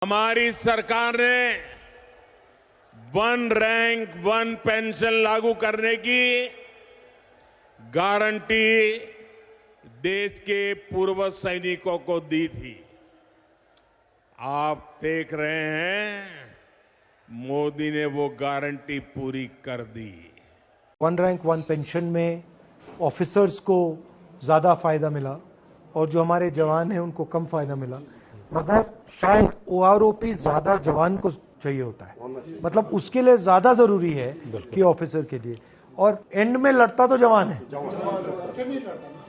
हमारी सरकार ने वन रैंक वन पेंशन लागू करने की गारंटी देश के पूर्व सैनिकों को दी थी। आप देख रहे हैं मोदी ने वो गारंटी पूरी कर दी। वन रैंक वन पेंशन में ऑफिसर्स को ज़्यादा फायदा मिला और जो हमारे जवान हैं उनको कम फायदा मिला, मगर शायद ओआरओपी ज़्यादा जवान को चाहिए होता है, मतलब उसके लिए ज़्यादा ज़रूरी है कि ऑफिसर के लिए। और एंड में लड़ता तो जवान है,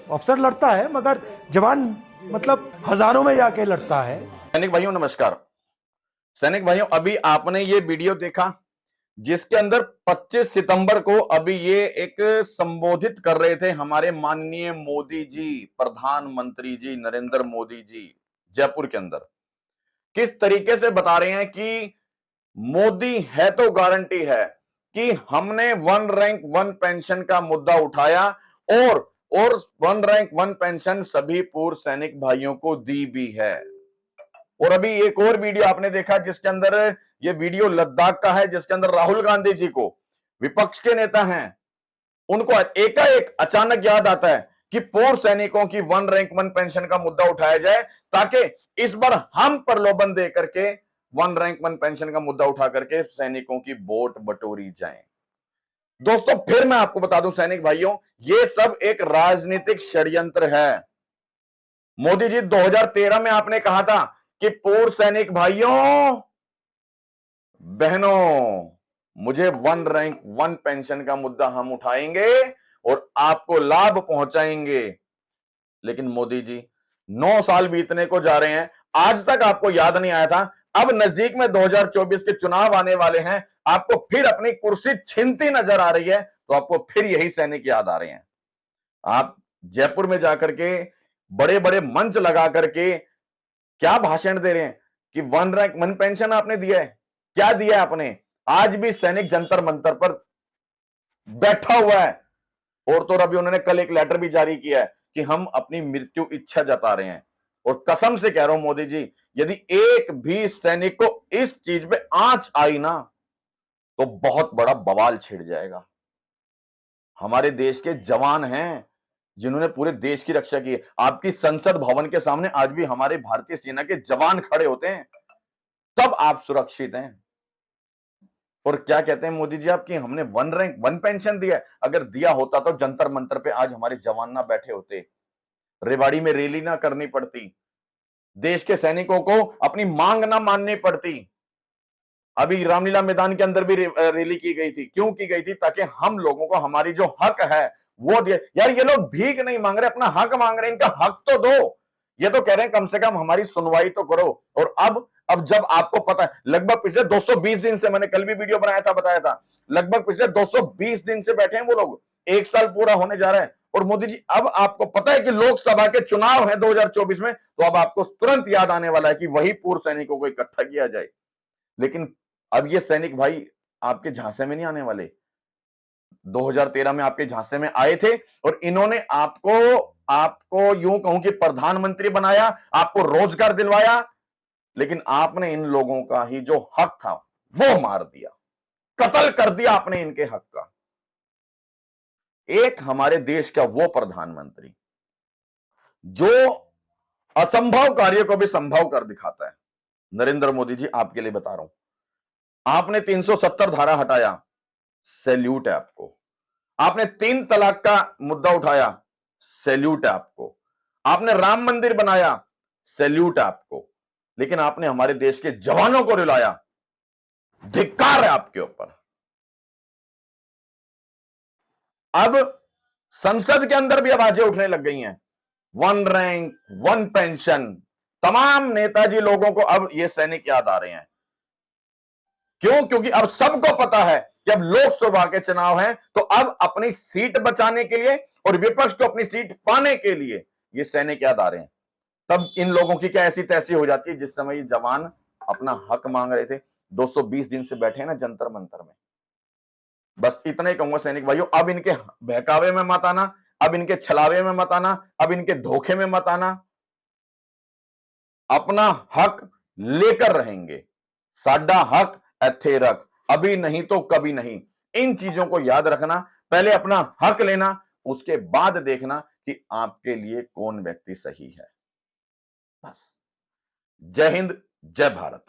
ऑफिसर लड़ता है मगर जवान मतलब हजारों में जाके लड़ता है। सैनिक भाइयों नमस्कार। सैनिक भाइयों, अभी आपने ये वीडियो देखा जिसके अंदर 25 सितंबर को अभी ये एक संबोधित कर रहे थे हमारे माननीय मोदी जी, प्रधानमंत्री जी नरेंद्र मोदी जी जयपुर के अंदर। किस तरीके से बता रहे हैं कि मोदी है तो गारंटी है कि हमने वन रैंक वन पेंशन का मुद्दा उठाया और वन रैंक वन पेंशन सभी पूर्व सैनिक भाइयों को दी भी है। और अभी एक और वीडियो आपने देखा जिसके अंदर, ये वीडियो लद्दाख का है, जिसके अंदर राहुल गांधी जी को, विपक्ष के नेता हैं, उनको एकाएक अचानक याद आता है कि पूर्व सैनिकों की वन रैंक वन पेंशन का मुद्दा उठाया जाए ताकि इस बार हम प्रलोभन दे करके वन रैंक वन पेंशन का मुद्दा उठा करके सैनिकों की वोट बटोरी जाए। दोस्तों फिर मैं आपको बता दूं सैनिक भाइयों, ये सब एक राजनीतिक षड्यंत्र है। मोदी जी 2013 में आपने कहा था कि पूर्व सैनिक भाइयों बहनों, मुझे वन रैंक वन पेंशन का मुद्दा हम उठाएंगे और आपको लाभ पहुंचाएंगे। लेकिन मोदी जी 9 साल बीतने को जा रहे हैं, आज तक आपको याद नहीं आया था। अब नजदीक में 2024 के चुनाव आने वाले हैं, आपको फिर अपनी कुर्सी छीनती नजर आ रही है, तो आपको फिर यही सैनिक याद आ रहे हैं। आप जयपुर में जाकर के बड़े बड़े मंच लगा करके क्या भाषण दे रहे हैं कि वन रैंक वन पेंशन आपने दिया है। क्या दिया है आपने? आज भी सैनिक जंतर मंतर पर बैठा हुआ है और तो अभी उन्होंने कल एक लेटर भी जारी किया है कि हम अपनी मृत्यु इच्छा जता रहे हैं। और कसम से कह रहा हूं मोदी जी, यदि एक भी सैनिक को इस चीज पे आंच आई ना तो बहुत बड़ा बवाल छिड़ जाएगा। हमारे देश के जवान हैं जिन्होंने पूरे देश की रक्षा की है। आपकी संसद भवन के सामने आज भी हमारे भारतीय सेना के जवान खड़े होते हैं, तब आप सुरक्षित हैं। और क्या कहते हैं मोदी जी आपकी, हमने वन रैंक वन पेंशन दिया है। अगर दिया होता तो जंतर मंतर पे आज हमारे जवान ना बैठे होते, रेवाड़ी में रैली ना करनी पड़ती, देश के सैनिकों को अपनी मांग ना माननी पड़ती। अभी रामलीला मैदान के अंदर भी रैली की गई थी। क्यों की गई थी? ताकि हम लोगों को हमारी जो हक है वो दिए। यार ये लोग भीख नहीं मांग रहे, अपना हक मांग रहे हैं, इनका हक तो दो। ये तो कह रहे हैं कम से कम हमारी सुनवाई तो करो। और अब जब आपको पता है, लगभग पिछले 220 दिन से, मैंने कल भी वीडियो बनाया था, बताया था, लगभग पिछले 220 दिन से बैठे हैं वो लोग, 1 साल पूरा होने जा रहा है। और मोदी जी अब आपको पता है कि लोकसभा के चुनाव है 2024 में, तो अब आपको तुरंत याद आने वाला है कि वही पूर्व सैनिकों को इकट्ठा किया जाए। लेकिन अब ये सैनिक भाई आपके झांसे में नहीं आने वाले। 2013 में आपके झांसे में आए थे और इन्होंने आपको यूं कहूं कि प्रधानमंत्री बनाया, आपको रोजगार दिलवाया, लेकिन आपने इन लोगों का ही जो हक था वो मार दिया, कत्ल कर दिया आपने इनके हक का। एक हमारे देश का वो प्रधानमंत्री जो असंभव कार्य को भी संभव कर दिखाता है, नरेंद्र मोदी जी आपके लिए बता रहा हूं। आपने 370 धारा हटाया, सैल्यूट है आपको। आपने 3 तलाक का मुद्दा उठाया, सैल्यूट है आपको। आपने राम मंदिर बनाया, सैल्यूट है आपको। लेकिन आपने हमारे देश के जवानों को रुलाया, धिक्कार है आपके ऊपर। अब संसद के अंदर भी आवाजें उठने लग गई हैं, वन रैंक वन पेंशन। तमाम नेताजी लोगों को अब ये सैनिक याद आ रहे हैं। क्यों? क्योंकि अब सबको पता है कि अब लोकसभा के चुनाव हैं, तो अब अपनी सीट बचाने के लिए और विपक्ष को अपनी सीट पाने के लिए ये सैनिक याद आ रहे हैं। तब इन लोगों की क्या ऐसी तैसी हो जाती है जिस समय ये जवान अपना हक मांग रहे थे। 220 दिन से बैठे ना जंतर मंतर में। बस इतना ही कहूंगा सैनिक भाइयों, अब इनके बहकावे में मत आना, अब इनके छलावे में मत आना, अब इनके धोखे में मत आना। अपना हक लेकर रहेंगे। साडा हक इत्थे रख, अभी नहीं तो कभी नहीं। इन चीजों को याद रखना, पहले अपना हक लेना, उसके बाद देखना कि आपके लिए कौन व्यक्ति सही है। बस। जय हिंद, जय भारत।